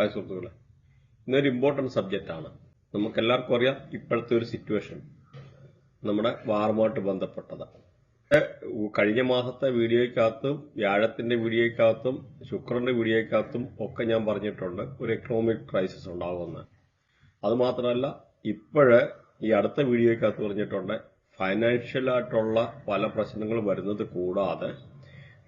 Hi സുഹൃത്തുക്കളെ, ഇന്നൊരു important സബ്ജക്റ്റാണ്. നമുക്കെല്ലാവർക്കും അറിയാം ഇപ്പോഴത്തെ ഒരു സിറ്റുവേഷൻ നമ്മുടെ വാറുമായിട്ട് ബന്ധപ്പെട്ടത്. കഴിഞ്ഞ മാസത്തെ വീഡിയോയ്ക്കകത്തും വ്യാഴത്തിന്റെ വീഡിയോയ്ക്കകത്തും ശുക്രന്റെ വീഡിയോയ്ക്കകത്തും ഒക്കെ ഞാൻ പറഞ്ഞിട്ടുണ്ട് ഒരു എക്കണോമിക് ക്രൈസിസ് ഉണ്ടാകുമെന്ന്. അതുമാത്രമല്ല ഈ അടുത്ത വീഡിയോയ്ക്കകത്ത് പറഞ്ഞിട്ടുണ്ട് ഫൈനാൻഷ്യലായിട്ടുള്ള പല പ്രശ്നങ്ങൾ വരുന്നത് കൂടാതെ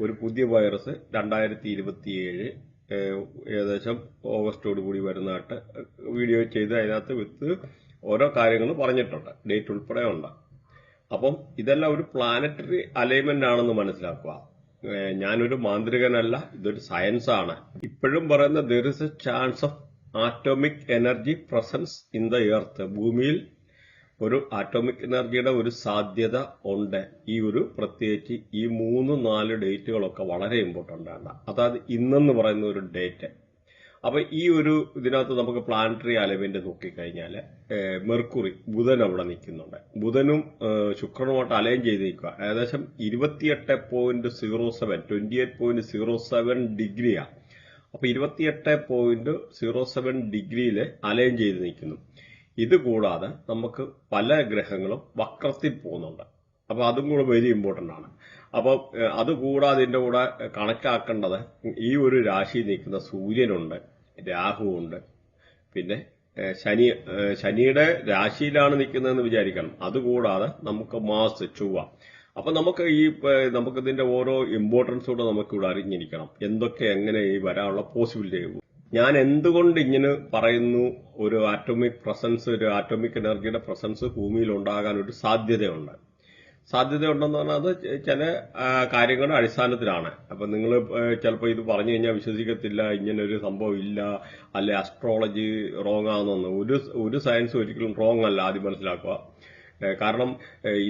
ഒരു പുതിയ വൈറസ് 2027 ഏകദേശം ഓഗസ്റ്റോടുകൂടി വരുന്നതായിട്ട് വീഡിയോ ചെയ്ത് അതിനകത്ത് വിത്ത് ഓരോ കാര്യങ്ങൾ പറഞ്ഞിട്ടുണ്ട്, ഡേറ്റ് ഉൾപ്പെടെ ഉണ്ട്. അപ്പം ഇതെല്ലാം ഒരു പ്ലാനറ്ററി അലൈൻമെന്റ് ആണെന്ന് മനസ്സിലാക്കുക. ഞാനൊരു മാന്ത്രികനല്ല, ഇതൊരു സയൻസ് ആണ്. ഇപ്പോഴും പറയുന്ന there is a chance of atomic energy presence in the earth. ഭൂമിയിൽ ഒരു ആറ്റോമിക് എനർജിയുടെ ഒരു സാധ്യത ഉണ്ട്. ഈ ഒരു പ്രത്യേകിച്ച് ഈ 3-4 ഡേറ്റുകളൊക്കെ വളരെ ഇമ്പോർട്ടന്റ് ആണ്. അതായത് ഇന്നെന്ന് പറയുന്ന ഒരു ഡേറ്റ്. അപ്പൊ ഈ ഒരു ഇതിനകത്ത് നമുക്ക് പ്ലാനറ്ററി അലൈൻമെന്റ് നോക്കിക്കഴിഞ്ഞാൽ മെർക്കുറി, ബുധൻ അവിടെ നിൽക്കുന്നുണ്ട്. ബുധനും ശുക്രനുമായിട്ട് അലൈൻ ചെയ്ത് നിൽക്കുക. ഏകദേശം 28.07 ഡിഗ്രിയാണ്. അപ്പൊ 28.07 ഡിഗ്രിയിൽ അലൈൻ ചെയ്ത് നിൽക്കുന്നു. ഇത് കൂടാതെ നമുക്ക് പല ഗ്രഹങ്ങളും വക്രത്തിൽ പോകുന്നുണ്ട്. അപ്പൊ അതും കൂടെ വെരി ഇമ്പോർട്ടന്റ് ആണ്. അപ്പൊ അതുകൂടാതെ ഇതിന്റെ കൂടെ കണക്കാക്കേണ്ടത് ഈ ഒരു രാശി നിൽക്കുന്ന സൂര്യനുണ്ട്, രാഹുവുണ്ട്, പിന്നെ ശനിയുടെ രാശിയിലാണ് നിൽക്കുന്നതെന്ന് വിചാരിക്കണം. അതുകൂടാതെ നമുക്ക് മാസ്, ചൊവ്വ. അപ്പൊ നമുക്ക് ഇതിന്റെ ഓരോ ഇമ്പോർട്ടൻസ് കൂടെ നമുക്കിവിടെ അറിഞ്ഞിരിക്കണം. എന്തൊക്കെ എങ്ങനെ ഈ വരാനുള്ള പോസിബിലിറ്റി. ഞാൻ എന്തുകൊണ്ട് ഇങ്ങനെ പറയുന്നു, ഒരു ആറ്റോമിക് പ്രസൻസ്, ഒരു ആറ്റോമിക് എനർജിയുടെ പ്രസൻസ് ഭൂമിയിൽ ഉണ്ടാകാൻ ഒരു സാധ്യതയുണ്ടെന്ന് പറഞ്ഞാൽ അത് ചില കാര്യങ്ങളുടെ അടിസ്ഥാനത്തിലാണ്. അപ്പൊ നിങ്ങൾ ചിലപ്പോൾ ഇത് പറഞ്ഞു കഴിഞ്ഞാൽ വിശ്വസിക്കത്തില്ല, ഇങ്ങനൊരു സംഭവം ഇല്ല, അല്ലെ അസ്ട്രോളജി റോങ് ആണെന്ന്. ഒരു സയൻസ് ഒരിക്കലും റോങ് അല്ല, ആദ്യം മനസ്സിലാക്കുക. കാരണം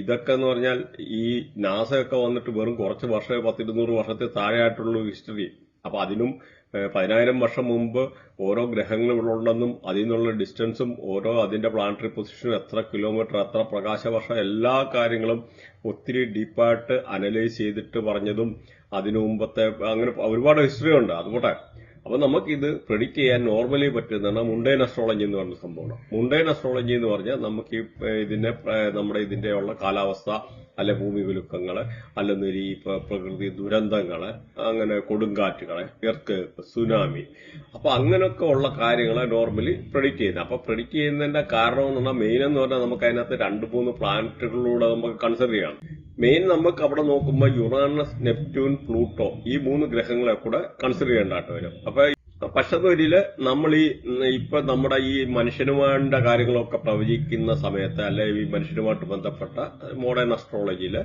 ഇതൊക്കെ എന്ന് പറഞ്ഞാൽ ഈ നാസയൊക്കെ വന്നിട്ട് വെറും കുറച്ച് വർഷം, 10-200 വർഷത്തെ താഴെയായിട്ടുള്ള ഹിസ്റ്ററി. അപ്പൊ അതിനും 10,000 വർഷം മുമ്പ് ഓരോ ഗ്രഹങ്ങൾ ഇവിടെ ഉണ്ടെന്നും അതിൽ നിന്നുള്ള ഡിസ്റ്റൻസും ഓരോ അതിന്റെ പ്ലാനറ്ററി പൊസിഷനും എത്ര കിലോമീറ്റർ, എത്ര പ്രകാശവർഷം, എല്ലാ കാര്യങ്ങളും ഒത്തിരി ഡീപ്പായിട്ട് അനലൈസ് ചെയ്തിട്ട് പറഞ്ഞതും അതിനു മുമ്പത്തെ അങ്ങനെ ഒരുപാട് ഹിസ്റ്ററി ഉണ്ട്. അതുകൊട്ടെ അപ്പൊ നമുക്കിത് പ്രെഡിക്റ്റ് ചെയ്യാൻ നോർമലി പറ്റുന്നതാണ് മുണ്ടൈൻ അസ്ട്രോളജി എന്ന് പറഞ്ഞ സംഭവമാണ്. മുണ്ടൈൻ അസ്ട്രോളജി എന്ന് പറഞ്ഞാൽ നമുക്ക് നമ്മുടെ ഇതിന്റെയുള്ള കാലാവസ്ഥ, അല്ലെ ഭൂമി കുലുക്കങ്ങള്, അല്ലെന്നൊരു ഈ പ്രകൃതി ദുരന്തങ്ങള്, അങ്ങനെ കൊടുങ്കാറ്റുകള്, എർത്ത്, സുനാമി, അപ്പൊ അങ്ങനെയൊക്കെ ഉള്ള കാര്യങ്ങളെ നോർമലി പ്രെഡിക്റ്റ് ചെയ്യുന്നത്. അപ്പൊ പ്രെഡിക്റ്റ് ചെയ്യുന്നതിന്റെ കാരണം എന്ന് പറഞ്ഞാൽ മെയിൻ എന്ന് പറഞ്ഞാൽ നമുക്ക് അതിനകത്ത് 2-3 പ്ലാനറ്റുകളിലൂടെ നമുക്ക് കൺസിഡർ ചെയ്യണം. മെയിൻ നമുക്ക് അവിടെ നോക്കുമ്പോൾ യുറാനസ്, നെപ്റ്റ്യൂൺ, പ്ലൂട്ടോ, ഈ 3 ഗ്രഹങ്ങളെ കൂടെ കൺസിഡർ ചെയ്യേണ്ടതായിട്ട് വരും. അപ്പൊ പക്ഷതൊരില് നമ്മൾ നമ്മുടെ ഈ മനുഷ്യനുമായിട്ട് കാര്യങ്ങളൊക്കെ പ്രവചിക്കുന്ന സമയത്ത്, അല്ലെ ഈ മനുഷ്യനുമായിട്ട് ബന്ധപ്പെട്ട മോഡേൺ അസ്ട്രോളജിയിൽ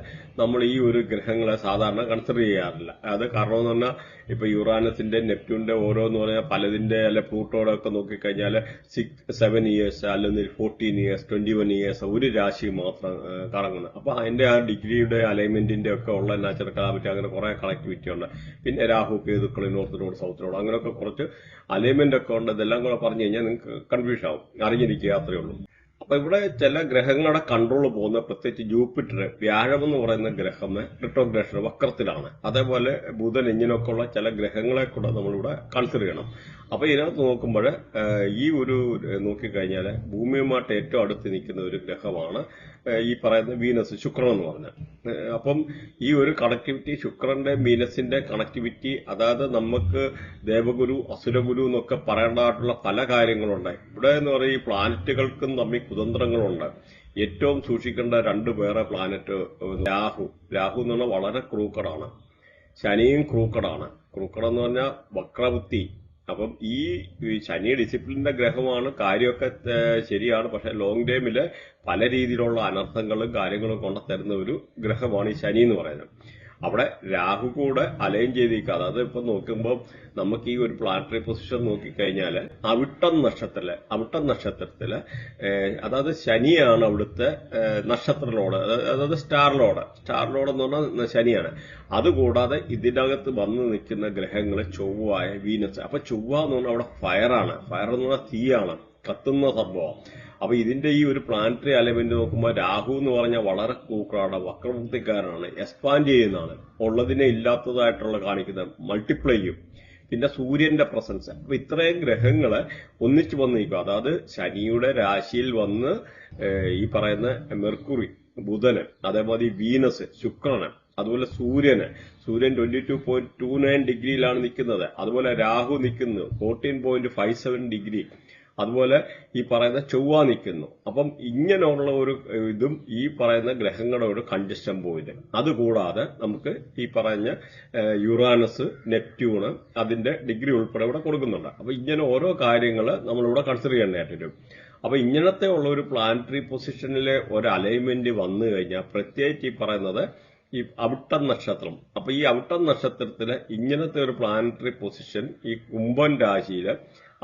നമ്മൾ ഈ ഒരു ഗ്രഹങ്ങളെ സാധാരണ കൺസിഡർ ചെയ്യാറില്ല. അത് കാരണം എന്ന് പറഞ്ഞാൽ ഇപ്പൊ യുറാനസിന്റെ, നെപ്റ്റ്യൂണിന്റെ ഓരോന്ന് പറഞ്ഞാൽ പലതിന്റെ, അല്ലെ പ്ലൂട്ടോയുടെ ഒക്കെ നോക്കിക്കഴിഞ്ഞാൽ 7 ഇയേഴ്സ്, അല്ലെങ്കിൽ 14 ഇയേഴ്സ്, 21 ഇയേഴ്സ് ഒരു രാശി മാത്രം കറങ്ങുന്നത്. അപ്പൊ അതിന്റെ ആ ഡിഗ്രിയുടെ അലൈൻമെന്റിന്റെ ഒക്കെ ഉള്ള നാച്ചുറൽ കലാമിറ്റി, അങ്ങനെ കുറെ കണക്ടിവിറ്റി ഉണ്ട്. പിന്നെ രാഹു, കേതുക്കൾ, നോർത്തിനോട്, സൗത്തിനോട്, അങ്ങനെയൊക്കെ കുറച്ച് അലൈൻമെന്റ് ഒക്കെ ഉണ്ട്. ഇതെല്ലാം കൂടെ പറഞ്ഞു കഴിഞ്ഞാൽ നിങ്ങൾക്ക് കൺഫ്യൂഷൻ ആവും. അറിഞ്ഞിരിക്കുക, അത്രയേ ഉള്ളൂ. അപ്പൊ ഇവിടെ ചില ഗ്രഹങ്ങളുടെ കൺട്രോൾ പോകുന്ന, പ്രത്യേകിച്ച് ജൂപ്പിറ്റർ, വ്യാഴം എന്ന് പറയുന്ന ഗ്രഹം റിട്രോഗ്രേഷൻ, വക്രത്തിലാണ്. അതേപോലെ ബുധൻ, ഇങ്ങനെയൊക്കെ ഉള്ള ചില ഗ്രഹങ്ങളെ കൂടെ നമ്മളിവിടെ കൺസിഡർ ചെയ്യണം. അപ്പൊ ഇതിനകത്ത് നോക്കുമ്പോൾ ഈ ഒരു നോക്കിക്കഴിഞ്ഞാൽ ഭൂമിയുമായിട്ട് ഏറ്റവും അടുത്ത് നിൽക്കുന്ന ഒരു ഗ്രഹമാണ് ഈ പറയുന്ന വീനസ്, ശുക്രൻ എന്ന് പറഞ്ഞാൽ. അപ്പം ഈ ഒരു കണക്ടിവിറ്റി, ശുക്രന്റെ വീനസിന്റെ കണക്ടിവിറ്റി, അതായത് നമുക്ക് ദേവഗുരു, അസുരഗുരു എന്നൊക്കെ പറയേണ്ടതായിട്ടുള്ള പല കാര്യങ്ങളുണ്ട്. ഇവിടെ എന്ന് പറയുന്ന ഈ പ്ലാനറ്റുകൾക്കും തമ്മിൽ കുതന്ത്രങ്ങളുണ്ട്. ഏറ്റവും സൂക്ഷിക്കേണ്ട 2 വേറെ പ്ലാനറ്റ്, രാഹു എന്ന് പറഞ്ഞാൽ വളരെ ക്രൂക്കടാണ്. ശനിയും ക്രൂക്കടാണ്. ക്രൂക്കടെന്ന് പറഞ്ഞാൽ വക്രബുദ്ധി. അപ്പം ഈ ശനി ഡിസിപ്ലിന്റെ ഗ്രഹമാണ്, കാര്യമൊക്കെ ശരിയാണ്. പക്ഷെ ലോങ് ടൈമില് പല രീതിയിലുള്ള അനർത്ഥങ്ങളും കാര്യങ്ങളും കൊണ്ടുതരുന്ന ഒരു ഗ്രഹമാണ് ഈ ശനി എന്ന് പറയുന്നത്. അവിടെ രാഹു കൂടെ അലൈൻ ചെയ്തിരിക്കുക. അതായത് ഇപ്പൊ നോക്കുമ്പോൾ നമുക്ക് ഈ ഒരു പ്ലാനറ്ററി പൊസിഷൻ നോക്കിക്കഴിഞ്ഞാൽ അവിട്ടം നക്ഷത്രത്തില് അതായത് ശനിയാണ് അവിടുത്തെ നക്ഷത്ര ലോഡ്, അതായത് സ്റ്റാർ ലോഡ് എന്ന് പറഞ്ഞാൽ ശനിയാണ്. അതുകൂടാതെ ഇതിനകത്ത് വന്ന് നിൽക്കുന്ന ഗ്രഹങ്ങൾ ചൊവ്വായ, വീനസ്. അപ്പൊ ചൊവ്വ എന്ന് പറഞ്ഞാൽ അവിടെ ഫയറാണ്. ഫയർ എന്ന് പറഞ്ഞാൽ തീയാണ്, കത്തുന്ന സംഭവം. അപ്പൊ ഇതിന്റെ ഈ ഒരു പ്ലാനറ്ററി അലൈൻമെന്റ് നോക്കുമ്പോൾ രാഹു എന്ന് പറഞ്ഞാൽ വളരെ ക്രൂക്കറാണ്, വക്രബുദ്ധിക്കാരനാണ്, എക്സ്പാൻഡ് ചെയ്യുന്നതാണ്, ഉള്ളതിനെ ഇല്ലാത്തതായിട്ടുള്ള കാണിക്കുന്നത്, മൾട്ടിപ്ലൈ ചെയ്യും. പിന്നെ സൂര്യന്റെ പ്രസൻസ്. അപ്പൊ ഇത്രയും ഗ്രഹങ്ങള് ഒന്നിച്ചു വന്ന് നിൽക്കും. അതായത് ശനിയുടെ രാശിയിൽ വന്ന് ഈ പറയുന്ന മെർക്കുറി, ബുധന്, അതേപോലെ വീനസ്, ശുക്രന്, അതുപോലെ സൂര്യൻ 22.29 ഡിഗ്രിയിലാണ് നിൽക്കുന്നത്. അതുപോലെ രാഹു നിൽക്കുന്നു 14.57 ഡിഗ്രി. അതുപോലെ ഈ പറയുന്ന ചൊവ്വ നിൽക്കുന്നു. അപ്പം ഇങ്ങനെയുള്ള ഒരു ഇതും ഈ പറയുന്ന ഗ്രഹങ്ങളുടെ ഒരു കൺജസ്റ്റൻ പോയിന്റ്. അതുകൂടാതെ നമുക്ക് ഈ പറഞ്ഞ യുറാനസ്, നെപ്റ്റ്യൂണ് അതിന്റെ ഡിഗ്രി ഉൾപ്പെടെ ഇവിടെ കൊടുക്കുന്നുണ്ട്. അപ്പൊ ഇങ്ങനെ ഓരോ കാര്യങ്ങൾ നമ്മളിവിടെ കൺസിഡർ ചെയ്യേണ്ടതായിട്ട് വരും. അപ്പൊ ഇങ്ങനത്തെ ഉള്ള ഒരു പ്ലാനറ്ററി പൊസിഷനിലെ ഒരു അലൈൻമെന്റ് വന്നു കഴിഞ്ഞാൽ, പ്രത്യേകിച്ച് ഈ പറയുന്നത് ഈ അവിട്ടം നക്ഷത്രം. അപ്പൊ ഈ അവിട്ടം നക്ഷത്രത്തില് ഇങ്ങനത്തെ ഒരു പ്ലാനറ്ററി പൊസിഷൻ ഈ കുംഭൻ രാശിയില്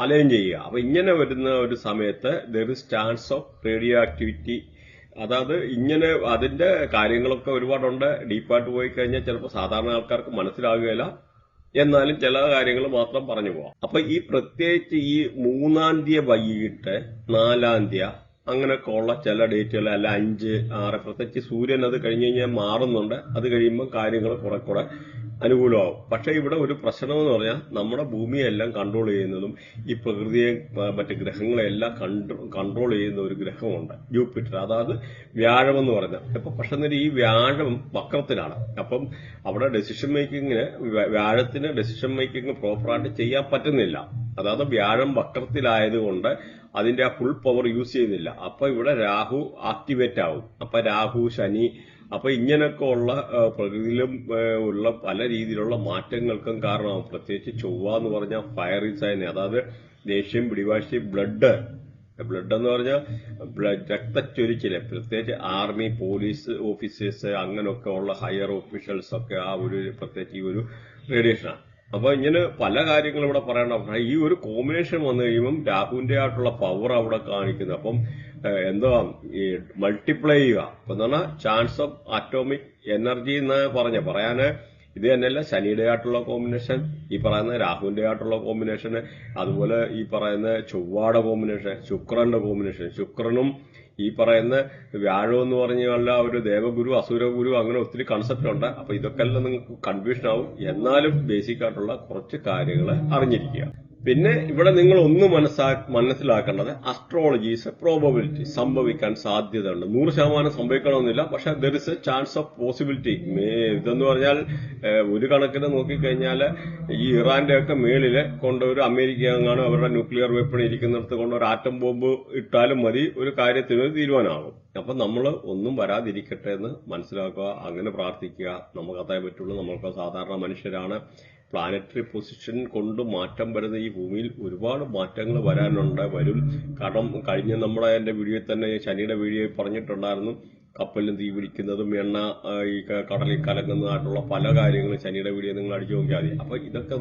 അലൈൻ ചെയ്യുക. അപ്പൊ ഇങ്ങനെ വരുന്ന ഒരു സമയത്ത് there is chance of radio activity. അതായത് ഇങ്ങനെ അതിന്റെ കാര്യങ്ങളൊക്കെ ഒരുപാടുണ്ട്. ഡീപ്പായിട്ട് പോയി കഴിഞ്ഞാൽ ചിലപ്പോൾ സാധാരണ ആൾക്കാർക്ക് മനസ്സിലാകുകയില്ല. എന്നാലും ചില കാര്യങ്ങൾ മാത്രം പറഞ്ഞു പോവാം. അപ്പൊ ഈ പ്രത്യേകിച്ച് ഈ 3-ാം തീയതി വൈകിട്ട് 4-ാം തീയതി അങ്ങനെയൊക്കെ ഉള്ള ചില ഡേറ്റുകൾ, അല്ല 5, 6, പ്രത്യേകിച്ച് സൂര്യൻ അത് കഴിഞ്ഞ് കഴിഞ്ഞാൽ മാറുന്നുണ്ട്. അത് കഴിയുമ്പോൾ കാര്യങ്ങൾ കുറെ അനുകൂലമാവും. പക്ഷെ ഇവിടെ ഒരു പ്രശ്നം എന്ന് പറഞ്ഞാൽ നമ്മുടെ ഭൂമിയെല്ലാം കൺട്രോൾ ചെയ്യുന്നതും ഈ പ്രകൃതിയെ മറ്റ് ഗ്രഹങ്ങളെല്ലാം കൺട്രോൾ ചെയ്യുന്ന ഒരു ഗ്രഹമുണ്ട്, ജൂപ്പിറ്റർ. അതായത് വ്യാഴം എന്ന് പറയുന്നത്. ഇപ്പൊ പക്ഷെ ഈ വ്യാഴം വക്രത്തിലാണ്. അപ്പം അവിടെ ഡെസിഷൻ മേക്കിങ്ങിന്, വ്യാഴത്തിന് ഡെസിഷൻ മേക്കിംഗ് പ്രോപ്പറായിട്ട് ചെയ്യാൻ പറ്റുന്നില്ല. അതായത് വ്യാഴം വക്രത്തിലായതുകൊണ്ട് അതിന്റെ ആ ഫുൾ പവർ യൂസ് ചെയ്യുന്നില്ല. അപ്പൊ ഇവിടെ രാഹു ആക്ടിവേറ്റ് ആവും. അപ്പൊ രാഹു, ശനി, അപ്പൊ ഇങ്ങനെയൊക്കെ ഉള്ള പ്രകൃതിയിലും ഉള്ള പല രീതിയിലുള്ള മാറ്റങ്ങൾക്കും കാരണമാവും. പ്രത്യേകിച്ച് ചൊവ്വ എന്ന് പറഞ്ഞാൽ ഫയറി സൈൻ, അതായത് ദേഷ്യം, പിടിവാശി, ബ്ലഡ് എന്ന് പറഞ്ഞാൽ രക്തച്ചൊരിച്ചില്. പ്രത്യേകിച്ച് ആർമി, പോലീസ് ഓഫീസേഴ്സ്, അങ്ങനെയൊക്കെ ഉള്ള ഹയർ ഒഫീഷ്യൽസ് ഒക്കെ ആ ഒരു പ്രത്യേകിച്ച് ഈ ഒരു റേഡിയേഷനാണ്. അപ്പൊ ഇങ്ങനെ പല കാര്യങ്ങളും ഇവിടെ പറയണ്ട. ഈ ഒരു കോമ്പിനേഷൻ വന്നു കഴിയുമ്പം രാഹുവിന്റെ ആയിട്ടുള്ള പവർ അവിടെ കാണിക്കുന്നത്. അപ്പം എന്താ ഈ മൾട്ടിപ്ലൈ ചെയ്യുക. അപ്പൊ എന്താണ് ചാൻസ് ഓഫ് അറ്റോമിക് എനർജി എന്ന് പറയാന് ഇത് തന്നെയല്ല ശനിയുടെ ആയിട്ടുള്ള കോമ്പിനേഷൻ, ഈ പറയുന്ന രാഹുവിന്റെ ആയിട്ടുള്ള കോമ്പിനേഷൻ, അതുപോലെ ഈ പറയുന്ന ചൊവ്വയുടെ കോമ്പിനേഷൻ, ശുക്രന്റെ കോമ്പിനേഷൻ. ശുക്രനും ഈ പറയുന്ന വ്യാഴം എന്ന് പറഞ്ഞാൽ ഒരു ദേവഗുരു, അസുരഗുരു, അങ്ങനെ ഒത്തിരി കൺസെപ്റ്റ് ഉണ്ട്. അപ്പൊ ഇതൊക്കെ എല്ലാം നിങ്ങൾക്ക് കൺഫ്യൂഷൻ ആവും. എന്നാലും ബേസിക് ആയിട്ടുള്ള കുറച്ച് കാര്യങ്ങൾ അറിഞ്ഞിരിക്കുക. പിന്നെ ഇവിടെ നിങ്ങൾ ഒന്ന് മനസ്സിലാക്കേണ്ടത് അസ്ട്രോളജി ഈസ് എ പ്രോബബിലിറ്റി. സംഭവിക്കാൻ സാധ്യതയുണ്ട്. 100% സംഭവിക്കണമെന്നില്ല. പക്ഷെ there is a chance of possibility. ഇതെന്ന് പറഞ്ഞാൽ ഒരു കണക്കിന് നോക്കിക്കഴിഞ്ഞാൽ ഈ ഇറാന്റെ ഒക്കെ മേളില് കൊണ്ടൊരു അമേരിക്ക എങ്ങാനും അവരുടെ ന്യൂക്ലിയർ വെപ്പൺ ഇരിക്കുന്നിടത്ത് കൊണ്ട് ഒരു ആറ്റം ബോംബ് ഇട്ടാലും മതി, ഒരു കാര്യത്തിന് തീരുമാനമാകും. അപ്പൊ നമ്മൾ ഒന്നും വരാതിരിക്കട്ടെ എന്ന് മനസ്സിലാക്കുക, അങ്ങനെ പ്രാർത്ഥിക്കുക. നമുക്ക് അതേ പറ്റുള്ളൂ. നമ്മൾക്ക് സാധാരണ മനുഷ്യരാണ്. പ്ലാനറ്ററി പൊസിഷൻ കൊണ്ട് മാറ്റം വരുന്ന ഈ ഭൂമിയിൽ ഒരുപാട് മാറ്റങ്ങൾ വരും. കാരണം കഴിഞ്ഞ എന്റെ വീഡിയോയിൽ തന്നെ, ശനിയുടെ വീഡിയോയിൽ പറഞ്ഞിട്ടുണ്ടായിരുന്നു, കപ്പലിന് തീ പിടിക്കുന്നതും എണ്ണ ഈ കടലിൽ കലങ്ങുന്നതായിട്ടുള്ള പല കാര്യങ്ങളും ശനിയുടെ വീഡിയോ നിങ്ങൾ അടിച്ചു നോക്കിയാൽ മതി. അപ്പൊ ഇതൊക്കെ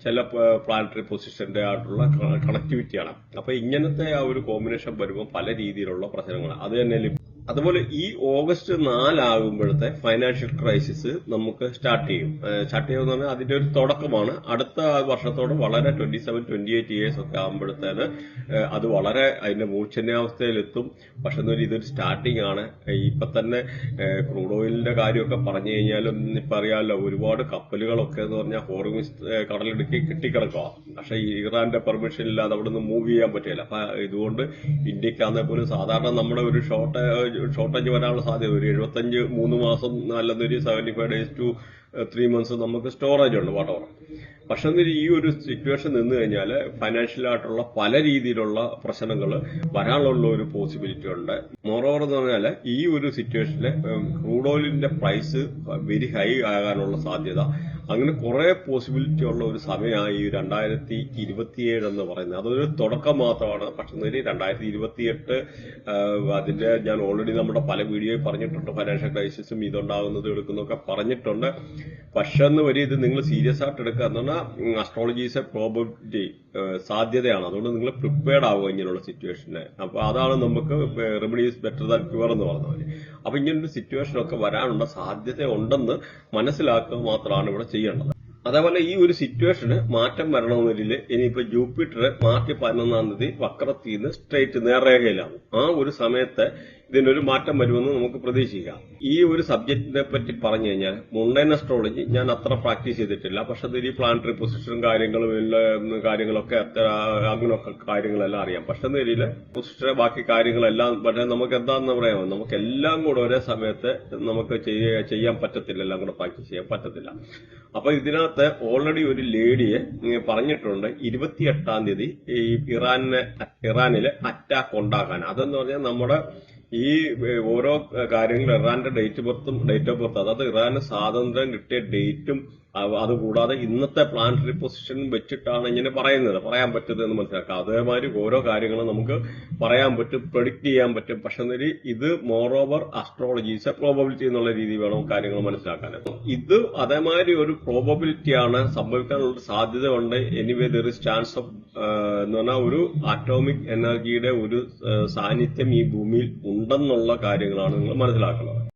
ചില പ്ലാനറ്ററി പൊസിഷന്റെ ആയിട്ടുള്ള കണക്ടിവിറ്റിയാണ്. അപ്പൊ ഇങ്ങനത്തെ ആ ഒരു കോമ്പിനേഷൻ വരുമ്പോൾ പല രീതിയിലുള്ള പ്രശ്നങ്ങൾ അത് തന്നെ. അതുപോലെ ഈ ഓഗസ്റ്റ് 4 ആകുമ്പോഴത്തെ ഫൈനാൻഷ്യൽ ക്രൈസിസ് നമുക്ക് സ്റ്റാർട്ട് ചെയ്യുമെന്ന് പറഞ്ഞാൽ അതിന്റെ ഒരു തുടക്കമാണ്. അടുത്ത വർഷത്തോട് വളരെ 27-28 ഇയേഴ്സ് ഒക്കെ ആകുമ്പോഴത്തേന് അത് വളരെ അതിന്റെ മൂർച്ഛന്യാവസ്ഥയിലെത്തും. പക്ഷെ ഇതൊരു സ്റ്റാർട്ടിംഗ് ആണ്. ഇപ്പൊ തന്നെ ക്രൂഡ് ഓയിലിന്റെ കാര്യമൊക്കെ പറഞ്ഞു കഴിഞ്ഞാലും ഇപ്പൊ അറിയാമല്ലോ, ഒരുപാട് കപ്പലുകളൊക്കെ എന്ന് പറഞ്ഞാൽ ഹോർമുസ് കടലിടുക്കി കെട്ടിക്കിടക്കുക. പക്ഷെ ഇറാന്റെ പെർമിഷൻ ഇല്ലാതെ അവിടെ നിന്ന് മൂവ് ചെയ്യാൻ പറ്റില്ല. അപ്പൊ ഇതുകൊണ്ട് ഇന്ത്യക്കാന്നെ പോലും സാധാരണ നമ്മുടെ ഒരു ഷോർട്ടേജ് വരാനുള്ള സാധ്യത ഒരു 3 മാസം അല്ലെന്നൊരു 75 days to 3 months നമുക്ക് സ്റ്റോറേജ് ഉണ്ട് വാട്ടർ. പക്ഷെ ഈ ഒരു സിറ്റുവേഷൻ നിന്ന് കഴിഞ്ഞാൽ ഫൈനാൻഷ്യൽ ആയിട്ടുള്ള പല രീതിയിലുള്ള പ്രശ്നങ്ങൾ വരാനുള്ള ഒരു പോസിബിലിറ്റി ഉണ്ട്. മോറോവർ എന്ന് പറഞ്ഞാൽ ഈ ഒരു സിറ്റുവേഷനിൽ ക്രൂഡ് ഓയിലിന്റെ പ്രൈസ് വെരി ഹൈ ആകാനുള്ള സാധ്യത, അങ്ങനെ കുറെ പോസിബിലിറ്റി ഉള്ള ഒരു സമയമായി 2027 എന്ന് പറയുന്നത്. അതൊരു തുടക്കം മാത്രമാണ്. പക്ഷെ 2028 അതിന്റെ ഞാൻ ഓൾറെഡി നമ്മുടെ പല വീഡിയോയിൽ പറഞ്ഞിട്ടുണ്ട്. ഫൈനാൻഷ്യൽ ക്രൈസിസും ഇതുണ്ടാകുന്നത് എടുക്കുന്നൊക്കെ പറഞ്ഞിട്ടുണ്ട്. പക്ഷെ ഇത് നിങ്ങൾ സീരിയസ് ആയിട്ട് എടുക്കുക എന്ന് പറഞ്ഞാൽ അസ്ട്രോളജി ഈസ് എ പ്രോബബിലിറ്റി, സാധ്യതയാണ്. അതുകൊണ്ട് നിങ്ങൾ പ്രിപ്പയർഡ് ആവുക ഇങ്ങനെയുള്ള സിറ്റുവേഷന്. അപ്പൊ അതാണ് നമുക്ക് remedy is better than cure എന്ന് പറഞ്ഞത്. അപ്പൊ ഇങ്ങനൊരു സിറ്റുവേഷൻ ഒക്കെ വരാനുള്ള സാധ്യത ഉണ്ടെന്ന് മനസ്സിലാക്കുക മാത്രമാണ് ഇവിടെ ചെയ്യേണ്ടത്. അതേപോലെ ഈ ഒരു സിറ്റുവേഷന് മാറ്റം വരണമെന്നില്ല. ഇനിയിപ്പോ ജൂപ്പിറ്റർ മാർച്ച് 11 വക്രത്തിൽ നിന്ന് സ്ട്രേറ്റ് നേർരേഖയിലാവും. ആ ഒരു സമയത്ത് ഇതിനൊരു മാറ്റം വരുമെന്ന് നമുക്ക് പ്രതീക്ഷിക്കാം. ഈ ഒരു സബ്ജക്റ്റിനെ പറ്റി പറഞ്ഞു കഴിഞ്ഞാൽ മുണ്ടൻ അസ്ട്രോളജി ഞാൻ അത്ര പ്രാക്ടീസ് ചെയ്തിട്ടില്ല. പക്ഷെ അതിൽ ഈ പ്ലാനറ്ററി പൊസിഷനും കാര്യങ്ങളൊക്കെ അങ്ങനെയൊക്കെ കാര്യങ്ങളെല്ലാം അറിയാം. പക്ഷെ നിലയിൽ പൊസിഷനെ ബാക്കി കാര്യങ്ങളെല്ലാം പക്ഷെ നമുക്ക് എന്താണെന്ന് പറയാമോ, നമുക്ക് എല്ലാം കൂടെ ഒരേ സമയത്ത് നമുക്ക് ചെയ്യാൻ പറ്റത്തില്ല, എല്ലാം കൂടെ പ്രാക്ടീസ് ചെയ്യാൻ പറ്റത്തില്ല. അപ്പൊ ഇതിനകത്ത് ഓൾറെഡി ഒരു ലേഡിയെ പറഞ്ഞിട്ടുണ്ട് 28-ാം തീയതി ഈ ഇറാനിലെ അറ്റാക്ക് ഉണ്ടാക്കാൻ. അതെന്ന് പറഞ്ഞാൽ നമ്മുടെ ഈ ഓരോ കാര്യങ്ങളും ഇറാന്റെ ഡേറ്റ് ഓഫ് ബർത്ത് അതായത് ഇറാന് സ്വാതന്ത്ര്യം കിട്ടിയ ഡേറ്റും അതുകൂടാതെ ഇന്നത്തെ പ്ലാനറ്ററി പൊസിഷൻ വെച്ചിട്ടാണ് ഇങ്ങനെ പറയാൻ പറ്റുന്നത് എന്ന് മനസ്സിലാക്കാം. അതേമാതിരി ഓരോ കാര്യങ്ങളും നമുക്ക് പറയാൻ പറ്റും, പ്രൊഡിക്ട് ചെയ്യാൻ പറ്റും. പക്ഷെ ഇത് more over astrology is A probability എന്നുള്ള രീതി വേണം കാര്യങ്ങൾ മനസ്സിലാക്കാൻ. ഇത് അതേമാതിരി ഒരു പ്രോബബിലിറ്റിയാണ്, സംഭവിക്കാനുള്ള സാധ്യത ഉണ്ട്. Anyway there is chance of എന്ന് പറഞ്ഞാൽ ഒരു ആറ്റോമിക് എനർജിയുടെ ഒരു സാന്നിധ്യം ഈ ഭൂമിയിൽ ഉണ്ടെന്നുള്ള കാര്യങ്ങളാണ് നിങ്ങൾ മനസ്സിലാക്കുന്നത്.